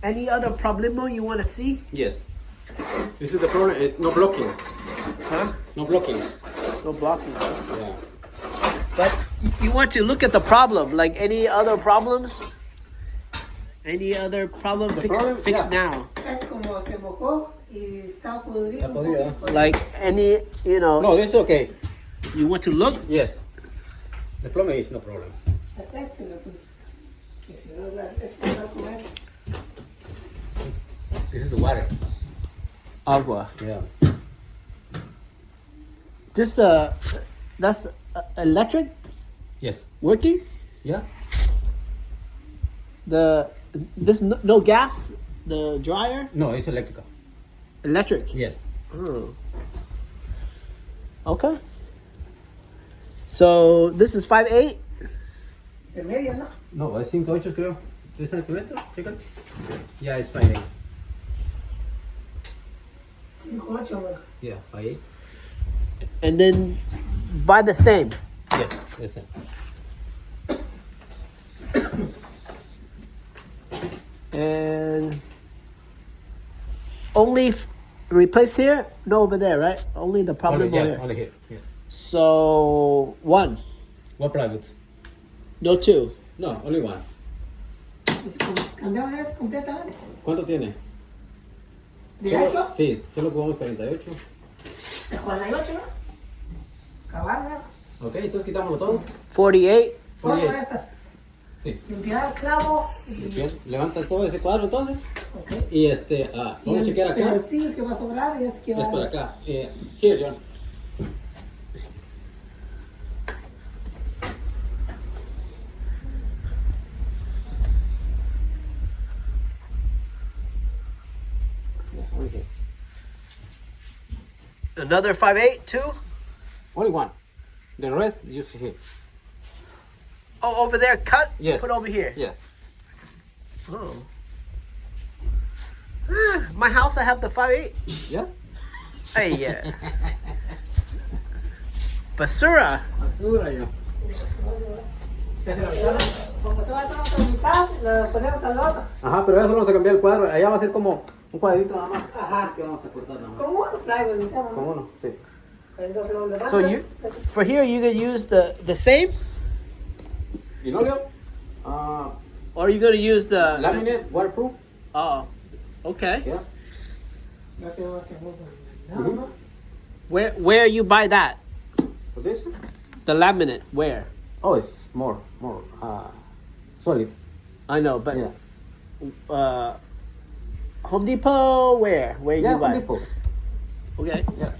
Any other problemo you want to see? Yes. This is the problem. It's no blocking. Huh? No blocking. No blocking. Yeah. But you want to look at the problem, like any other problems? Any other problem? The Fix, problem? fix Yeah. now. Es como se mojó y está podrido. Está podrido, ¿eh? Like any, you know, No, this is okay. you want to look? Yes. The plumbing is no problem. Es este lo que si no es igual con este. This is the water. Agua. Yeah. This, that's electric Yes. working? Yeah. This no gas? The dryer? No, it's electrical. Electric? Yes. Oh. Okay. So this is 5'8"? De media, ¿no? No, es 5'8" creo. 3 centímetros. Checa. Yeah, it's 5'8". 5'8", bueno. Yeah, 5'8". And then buy the same. Yes, that's it. And only replace here? No, over there, right? Only the problem Only, over yes, here. only here. Yes. So one, What plywood? no two. No, only one. Cambiamos eso completamente. ¿Cuánto tiene? ¿De Solo- 8? Sí, solo ocupamos 48. ¿De 48, no? Cabal, ¿no? Ok, entonces quitámoslo todo. 48. Solo 48. estas. Sí. Limpiar el clavo y... Bien, levanta todo ese cuadro entonces. Ok. Y Y vamos a el chequear acá. pedacillo que va a sobrar es que va Es por acá. Here, John. Yeah, only here. Another 5'8", two? Only one. The rest, you see here. Oh, over there, cut? Yes. Put over here. Yeah. Oh. My house, I have the 5'8". Yeah? Hey, yeah. Basura. Basura, yo. Como se va a hacer otra mitad, lo ponemos al otro. Ajá, pero eso vamos a cambiar el cuadro. Allá va a ser como un cuadrito nada más. Ajá. Que vamos a cortar nada más. Con uno plywood, mitad, Con ¿no? uno, sí. Entonces lo levantas. So you, for here, you could use the same? Linoleo. Or are you going to use the... Laminate, waterproof. Oh, okay. Yeah. No te voy a hacer mucho. No, no. Where you buy that? For this? The laminate, where? Oh, it's more solid. I know, but Yeah. Home Depot, where? Where Yeah, you buy? Home Depot. Okay. Yeah.